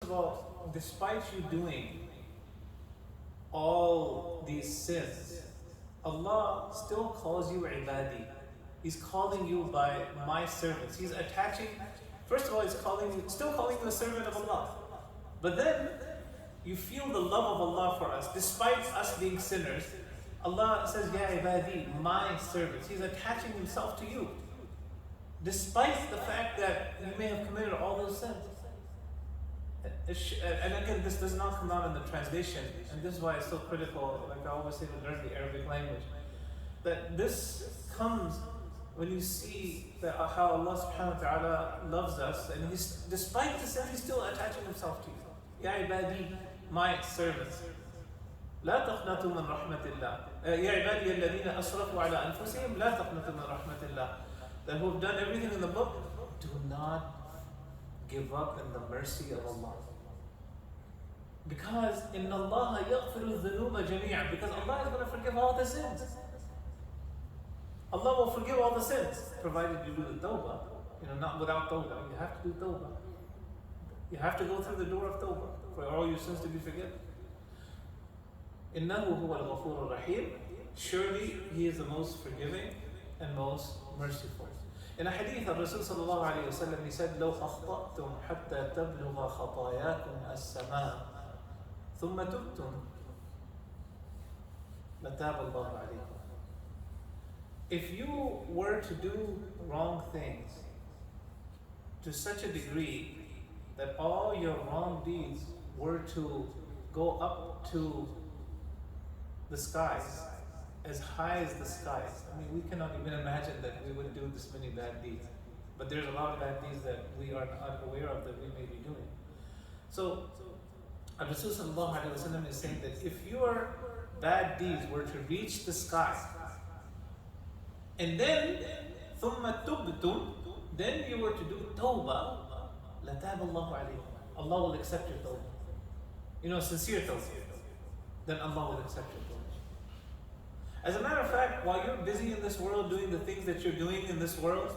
of all, despite you doing all these sins, Allah still calls you ibadi. He's calling you by my servants. He's attaching, first of all, He's still calling you a servant of Allah. But then you feel the love of Allah for us, despite us being sinners. Allah says, Ya ibadi, my servants. He's attaching Himself to you, despite the fact that you may have committed all those sins. And again, this does not come out in the translation, and this is why it's so critical, like I always say, to learn the Arabic language. That this comes when you see that how Allah subhanahu wa ta'ala loves us, and despite the sin, He's still attaching Himself to you. Ya ibadi, my servants. لا تقنطوا من رحمة الله. يا عبادي الذين أسرفوا على أنفسهم لا تقنطوا من رحمة الله. That who have done everything in the book, do not give up in the mercy of Allah. Because إن الله يغفر الذنوب جميعا. Because Allah is going to forgive all the sins. Allah will forgive all the sins, provided you do the Taubah. Not without Taubah. You have to do Taubah. You have to go through the door of Taubah for all your sins to be forgiven. إنه هو الغفور الرحيم. Surely He is the most forgiving and most merciful. In a hadith of Rasul sallallahu alayhi wa sallam, he said, لو أخطأتم حتى تبلغ خطاياكم السماء ثم تبتم لتاب الله عليكم. If you were to do wrong things to such a degree that all your wrong deeds were to go up to the skies, as high as the skies. I mean, we cannot even imagine that we would do this many bad deeds. But there's a lot of bad deeds that we are not aware of that we may be doing. So, Rasul sallallahu alayhi wa sallam is saying that if your bad deeds were to reach the sky, and then ثُمَّ تُبْتُمْ, then you were to do tawbah, لَتَابَ اللَّهُ عَلَيْكُمْ. Allah will accept your tawbah. Sincere tawbah. Then Allah will accept your tawbah. As a matter of fact, while you're busy in this world doing the things that you're doing in this world,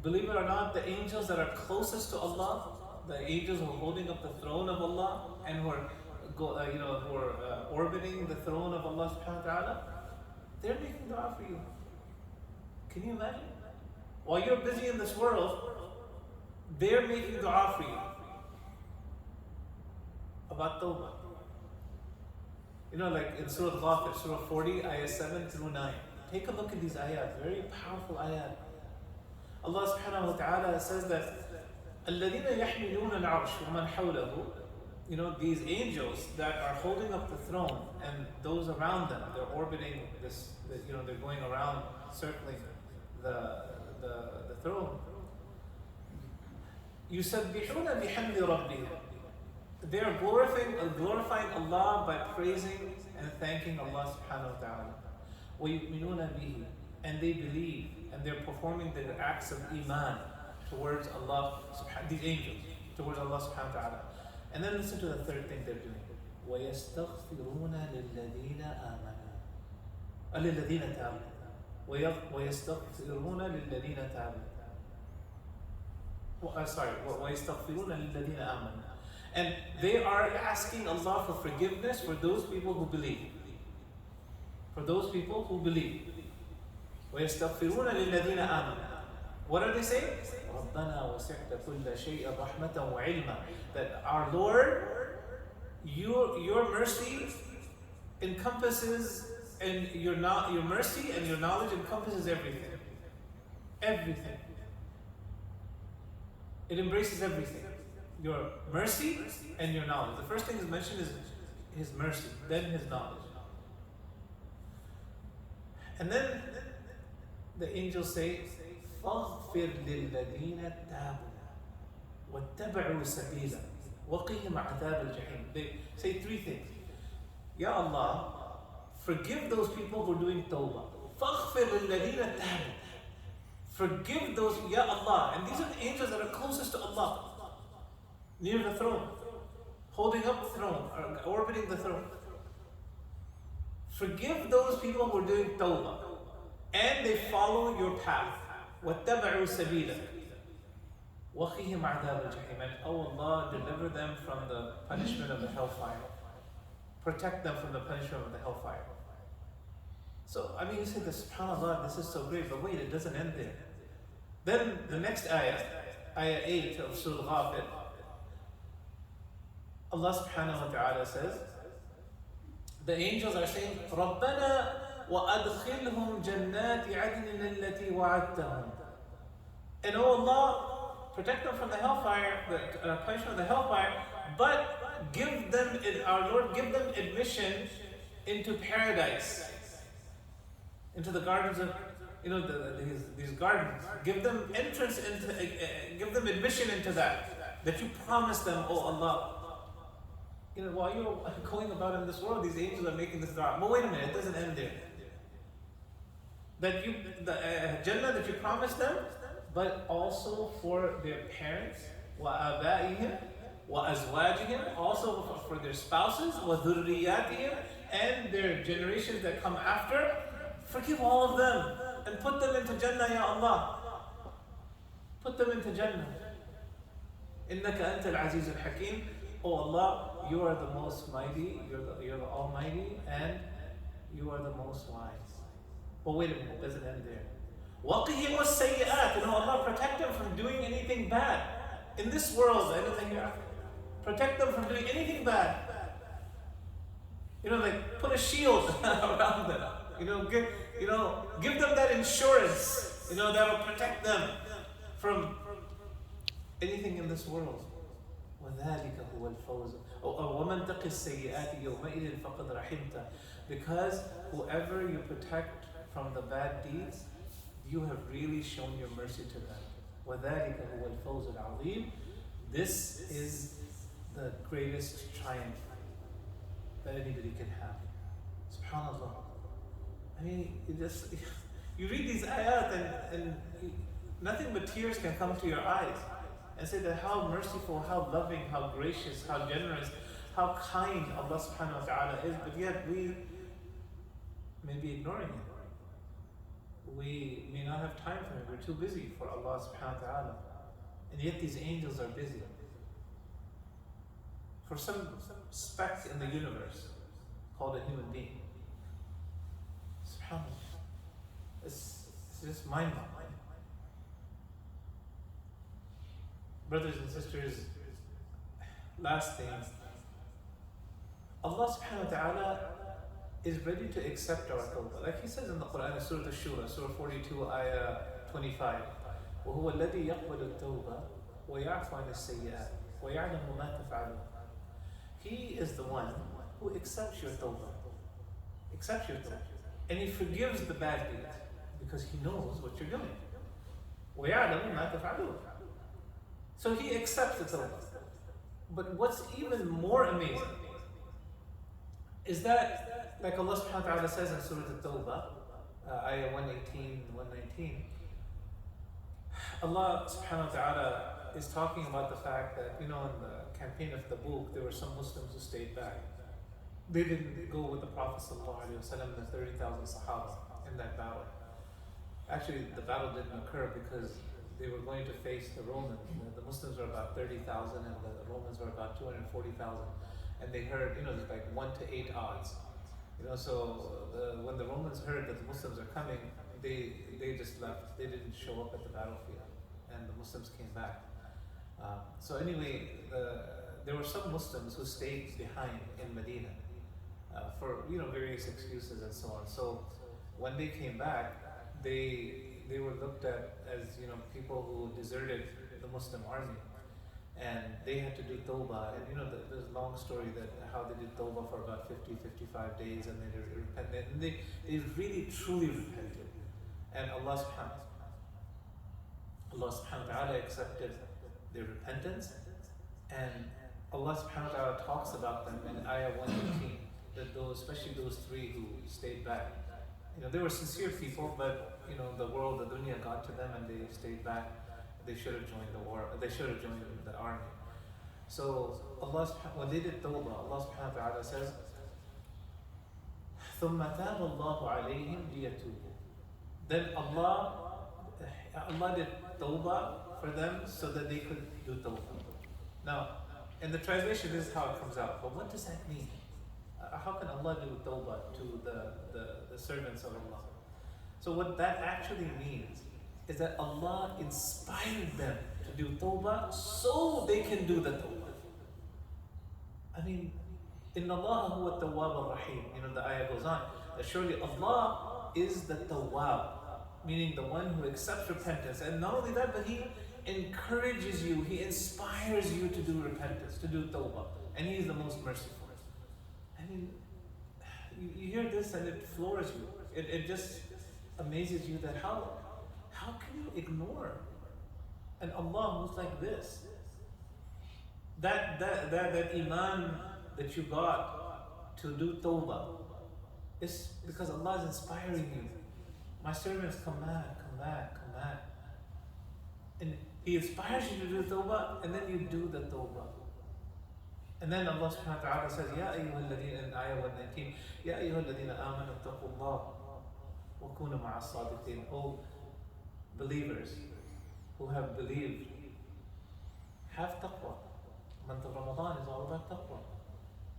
believe it or not, the angels that are closest to Allah, the angels who are holding up the throne of Allah and who are orbiting the throne of Allah subhanahu wa ta'ala, they're making dua for you. Can you imagine? While you're busy in this world, they're making dua for you about tawbah. Like in Surah Ghafir, Surah 40, ayah 7 through 9. Take a look at these ayat, very powerful ayat. Allah subhanahu wa ta'ala says that الَّذِينَ يَحْمِلُونَ الْعَرْشِ وَمَنْ حَوْلَهُ. These angels that are holding up the throne and those around them, they're orbiting this, they're going around, circling the throne. يُسَبِّحُونَ بِحَمْدِ رَبِّهِمْ. They are glorifying Allah by praising and thanking Allah subhanahu wa ta'ala. وَيُؤْمِنُونَ بِهِ. And they believe, and they're performing their acts of iman towards Allah, these angels, towards Allah subhanahu wa ta'ala. And then listen to the third thing they're doing. وَيَسْتَغْفِرُونَ لِلَّذِينَ آمَنُوا لِلَّذِينَ تَابُوا. وَيَسْتَغْفِرُونَ لِلَّذِينَ تَابُوا. وَيَسْتَغْفِرُونَ لِلَّذِينَ آمَنُوا. And they are asking Allah for forgiveness for those people who believe. For those people who believe. وَيَسْتَغْفِرُونَ لِلَّذِينَ آمَنُوا. What are they saying? رَبَّنَا وَسِعْتَ كُلَّ شَيْءٍ رَحْمَةً وَعِلْمًا. That our Lord, your mercy encompasses, and your mercy and your knowledge encompasses everything. Everything. It embraces everything. Your mercy and your knowledge. The first thing is mentioned is His mercy, then His knowledge. And then the angels say, فَاغْفِرْ لِلَّذِينَ تَابُوا وَاتَّبَعُوا سَبِيلًا وَقِهِمْ عَذَابَ الْجَحِيمِ. They say three things. Ya Allah, forgive those people who are doing tawbah. فَاغْفِرْ لِلَّذِينَ تَابُوا. Forgive those, Ya Allah. And these are the angels that are closest to Allah, near the throne, holding up the throne, or orbiting the throne. Forgive those people who are doing tawbah, and they follow your path. وَاتَّبَعُوا سَبِيلًا. وَقِهِمْ عَذَابَ الْجَحِيمِ. And oh Allah, deliver them from the punishment of the hellfire. Protect them from the punishment of the hellfire. So, I mean, you say, subhanAllah, this is so great, but wait, it doesn't end there. Then the next ayah, ayah 8 of Surah Ghafir, Allah subhanahu wa ta'ala says, the angels are saying, رَبَّنَا وَأَدْخِلْهُمْ جَنَّاتِ عَدْنٍ الَّتِي وَعَدْتَهُمْ. And oh Allah, protect them from the hellfire, the punishment of the hellfire, but give them, our Lord, give them admission into paradise, into the gardens of, these gardens. Give them entrance into, give them admission into that you promise them, oh Allah. While you're going about in this world, these angels are making this dua. But wait a minute, it doesn't end there. That the Jannah that you promised them, but also for their parents, وَآبَائِهِمْ وَأَزْوَاجِهِمْ, also for their spouses, وَذُرِّيَّاتِهِمْ, and their generations that come after. Forgive all of them and put them into Jannah, Ya Allah. Put them into Jannah. إِنَّكَ أَنْتَ الْعَزِيزُ الْحَكِيمُ. Oh Allah, you are the most mighty, you're the Almighty, and you are the most wise. But wait a minute, it doesn't end there. وَقِهِمْ وَالسَّيِّئَاتِ. And oh Allah, protect them from doing anything bad in this world and in the hereafter. Protect them from doing anything bad. Like put a shield around them. Give them that insurance, that will protect them from anything in this world. وَذَلِكَ هُوَ الْفَوْزُ وَمَنْ تَقِ السَّيِّئَاتِ يَوْمَئِذٍ فَقَدْ رَحِمْتَ. Because whoever you protect from the bad deeds, you have really shown your mercy to them. وَذَلِكَ هُوَ الْفَوْزُ الْعَظِيمُ. This is the greatest triumph that anybody can have. SubhanAllah. I mean, you read these ayat and nothing but tears can come to your eyes and say that how merciful, how loving, how gracious, how generous, how kind Allah subhanahu wa ta'ala is, but yet we may be ignoring it. We may not have time for it. We're too busy for Allah subhanahu wa ta'ala. And yet these angels are busy. For some speck in the universe called a human being. SubhanAllah. It's just mind-boggling. Brothers and sisters, last thing, Allah subhanahu wa ta'ala is ready to accept our tawbah. Like He says in the Quran, Surah Ash-Shura, Surah 42, Ayah 25, وَهُوَ الَّذِي يَقْبَلُ التَّوْبَةَ وَيَعْفُ عَنِ السَّيِّئَاتِ وَيَعْلَمُ مَا تَفْعَلُونَ. He is the one who accepts your tawbah. Accepts your tawbah. And He forgives the bad deeds because He knows what you're doing. وَيَعْلَمُ مَا تَفْعَلُونَ. So He accepts the tawbah. But what's even more amazing is that, like Allah subhanahu wa ta'ala says in Surah Taubah, Ayah 118, 119, Allah subhanahu wa ta'ala is talking about the fact that, in the campaign of Tabuk, there were some Muslims who stayed back. They didn't go with the Prophet sallallahu alaihi wasallam, the 30,000 Sahaba in that battle. Actually, the battle didn't occur because they were going to face the Romans. The Muslims were about 30,000 and the Romans were about 240,000. And they heard, there's like 1 to 8 odds. When the Romans heard that the Muslims are coming, they just left. They didn't show up at the battlefield, and the Muslims came back. So anyway, there were some Muslims who stayed behind in Medina for various excuses and so on. So when they came back, they were looked at as people who deserted the Muslim army. And they had to do Taubah, and there's a long story that how they did Taubah for about 50, 55 days, and they repented, and they really truly repented. And Allah subhanahu wa ta'ala accepted their repentance, and Allah subhanahu wa ta'ala talks about them in Ayah 118, that especially those three who stayed back. They were sincere people, but the world, the dunya got to them and they stayed back. They should have joined the war. They should have joined the army. So when they did Taubah, Allah subhanahu wa ta'ala says, ثُمَّ تَابَ اللَّهُ عَلَيْهِمْ لِيَتُوبُوا. Then Allah did Taubah for them so that they could do tawbah. Now, in the translation, this is how it comes out. But what does that mean? How can Allah do tawbah to the servants of Allah? So what that actually means is that Allah inspired them to do tawbah so they can do the tawbah. I mean, Inna Allah huwa tawwab ar-rahim. The ayah goes on that surely Allah is the tawwab, meaning the one who accepts repentance. And not only that, but He encourages you, He inspires you to do repentance, to do tawbah. And He is the most merciful. I mean, you hear this and it floors you. It just amazes you that how can you ignore an Allah who's like this? That Imam that you got to do tawbah is because Allah is inspiring you. My servants, come back, come back, come back. And He inspires you to do tawbah, and then you do the tawbah. And then Allah subhanahu wa ta'ala says, Ya ayyuhal ladina, in ayah 119, Ya ayyuhal ladina amanu taqullah wa kunu ma'as sadiqin. Oh believers who have believed, have taqwa. Month of Ramadan is all about taqwa.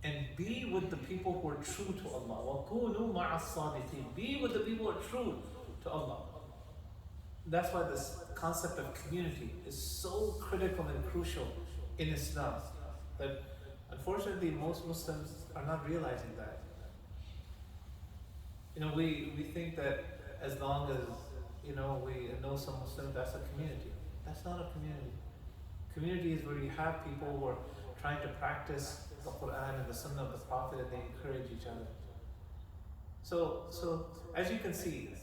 And be with the people who are true to Allah. Wa kunu ma'as sadiqin. Be with the people who are true to Allah. That's why this concept of community is so critical and crucial in Islam. That unfortunately most Muslims are not realizing that. We think that as long as we know some Muslims, that's a community. That's not a community. Community is where you have people who are trying to practice the Quran and the Sunnah of the Prophet, and they encourage each other. So as you can see,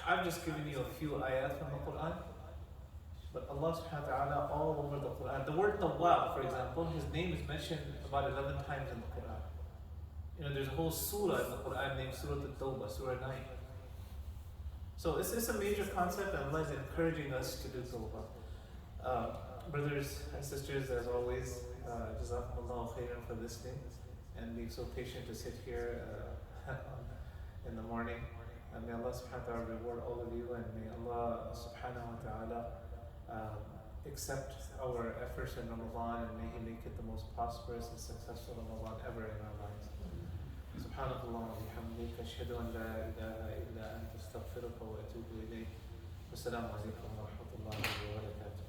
I've just given you a few ayat from the Quran, but Allah subhanahu wa ta'ala all over the Quran. The word Taubah, for example, His name is mentioned about 11 times in the Quran. There's a whole surah in the Quran named Surah Taubah, Surah 9. So it's a major concept, and Allah is encouraging us to do Taubah. Brothers and sisters, as always, Jazakumullahu khairan for listening and being so patient to sit here in the morning. And may Allah subhanahu wa ta'ala reward all of you, and may Allah subhanahu wa ta'ala accept our efforts in Ramadan, and may He make it the most prosperous and successful Ramadan ever in our lives. سبحانك اللهم وبحمدك أشهد أن لا إله إلا أنت أستغفرك وأتوب إليك. والسلام عليكم ورحمة الله وبركاته.